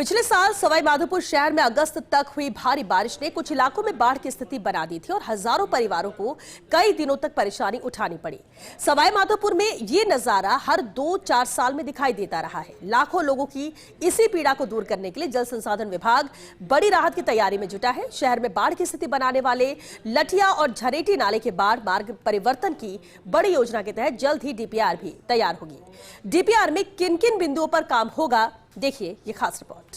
पिछले साल सवाई माधोपुर शहर में अगस्त तक हुई भारी बारिश ने कुछ इलाकों में बाढ़ की स्थिति बना दी थी और हजारों परिवारों को कई दिनों तक परेशानी उठानी पड़ी। सवाई माधोपुर में ये नजारा हर 2-4 साल में दिखाई देता रहा है। लाखों लोगों की इसी पीड़ा को दूर करने के लिए जल संसाधन विभाग बड़ी राहत की तैयारी में जुटा है। शहर में बाढ़ की स्थिति बनाने वाले लठिया और झरेटी नाले के बाढ़ मार्ग परिवर्तन की बड़ी योजना के तहत जल्द ही डीपीआर भी तैयार होगी। डीपीआर में किन किन बिंदुओं पर काम होगा, देखिए ये खास रिपोर्ट।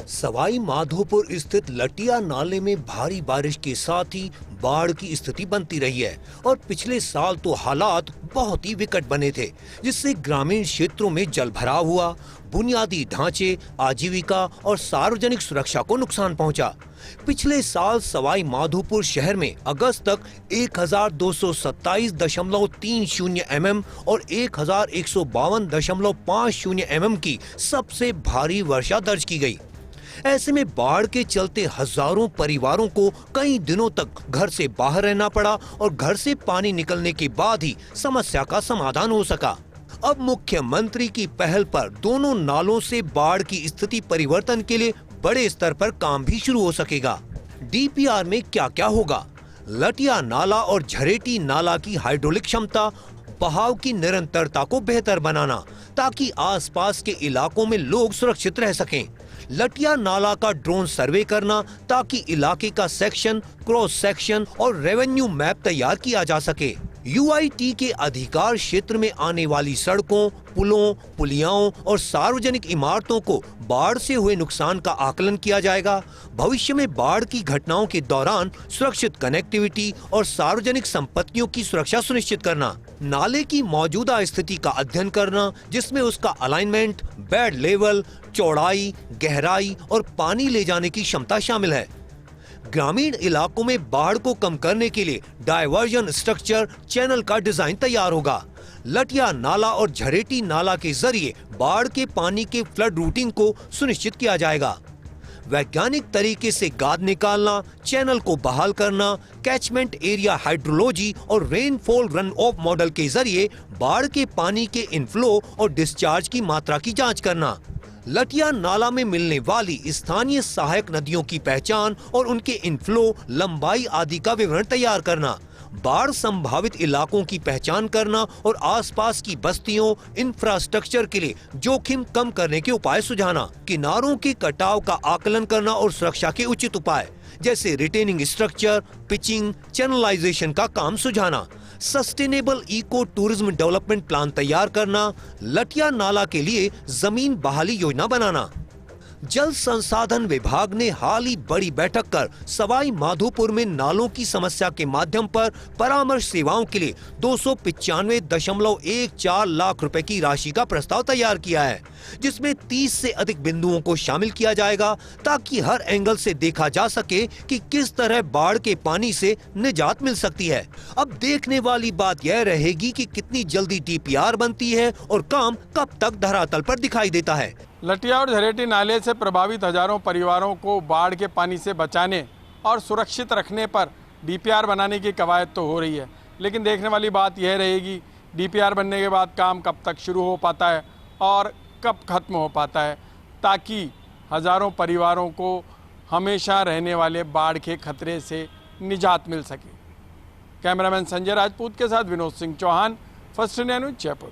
सवाई माधोपुर स्थित लटिया नाले में भारी बारिश के साथ ही बाढ़ की स्थिति बनती रही है और पिछले साल तो हालात बहुत ही विकट बने थे, जिससे ग्रामीण क्षेत्रों में जल भराव हुआ, बुनियादी ढांचे, आजीविका और सार्वजनिक सुरक्षा को नुकसान पहुंचा। पिछले साल सवाई माधोपुर शहर में अगस्त तक 1227.30 mm और 1152.50 mm की सबसे भारी वर्षा दर्ज की गई। ऐसे में बाढ़ के चलते हजारों परिवारों को कई दिनों तक घर से बाहर रहना पड़ा और घर से पानी निकलने के बाद ही समस्या का समाधान हो सका। अब मुख्यमंत्री की पहल पर दोनों नालों से बाढ़ की स्थिति परिवर्तन के लिए बड़े स्तर पर काम भी शुरू हो सकेगा। डीपीआर में क्या क्या होगा? लटिया नाला और झरेटी नाला की हाइड्रोलिक क्षमता, बहाव की निरंतरता को बेहतर बनाना ताकि आसपास के इलाकों में लोग सुरक्षित रह सकें। लटिया नाला का ड्रोन सर्वे करना ताकि इलाके का सेक्शन, क्रॉस सेक्शन और रेवेन्यू मैप तैयार किया जा सके। यूआईटी के अधिकार क्षेत्र में आने वाली सड़कों, पुलों, पुलियाओं और सार्वजनिक इमारतों को बाढ़ से हुए नुकसान का आकलन किया जाएगा। भविष्य में बाढ़ की घटनाओं के दौरान सुरक्षित कनेक्टिविटी और सार्वजनिक संपत्तियों की सुरक्षा सुनिश्चित करना। नाले की मौजूदा स्थिति का अध्ययन करना, जिसमें उसका अलाइनमेंट, बेड लेवल, चौड़ाई, गहराई और पानी ले जाने की क्षमता शामिल है। ग्रामीण इलाकों में बाढ़ को कम करने के लिए डायवर्जन स्ट्रक्चर चैनल का डिजाइन तैयार होगा। लटिया नाला और झरेटी नाला के जरिए बाढ़ के पानी के फ्लड रूटिंग को सुनिश्चित किया जाएगा। वैज्ञानिक तरीके से गाद निकालना, चैनल को बहाल करना, कैचमेंट एरिया हाइड्रोलॉजी और रेनफॉल रन ऑफ मॉडल के जरिए बाढ़ के पानी के इनफ्लो और डिस्चार्ज की मात्रा की जांच करना। लटिया नाला में मिलने वाली स्थानीय सहायक नदियों की पहचान और उनके इनफ्लो, लंबाई आदि का विवरण तैयार करना। बाढ़ संभावित इलाकों की पहचान करना और आसपास की बस्तियों, इंफ्रास्ट्रक्चर के लिए जोखिम कम करने के उपाय सुझाना। किनारों के कटाव का आकलन करना और सुरक्षा के उचित उपाय जैसे रिटेनिंग स्ट्रक्चर, पिचिंग, चैनलाइजेशन का काम सुझाना। Sustainable eco tourism development plan तैयार करना। लटिया नाला के लिए जमीन बहाली योजना बनाना। जल संसाधन विभाग ने हाल ही बड़ी बैठक कर सवाई माधोपुर में नालों की समस्या के माध्यम पर परामर्श सेवाओं के लिए 295.14 लाख रुपए की राशि का प्रस्ताव तैयार किया है, जिसमें 30 से अधिक बिंदुओं को शामिल किया जाएगा ताकि हर एंगल से देखा जा सके कि किस तरह बाढ़ के पानी से निजात मिल सकती है। अब देखने वाली बात यह रहेगी कि कितनी जल्दी डीपीआर बनती है और काम कब तक धरातल पर दिखाई देता है। लटिया और झरेटी नाले से प्रभावित हजारों परिवारों को बाढ़ के पानी से बचाने और सुरक्षित रखने पर डीपीआर बनाने की कवायद तो हो रही है, लेकिन देखने वाली बात यह रहेगी डीपीआर बनने के बाद काम कब तक शुरू हो पाता है और कब खत्म हो पाता है, ताकि हजारों परिवारों को हमेशा रहने वाले बाढ़ के खतरे से निजात मिल सके। कैमरामैन संजय राजपूत के साथ Vinod Singh Chauhan, first India news, Jaipur.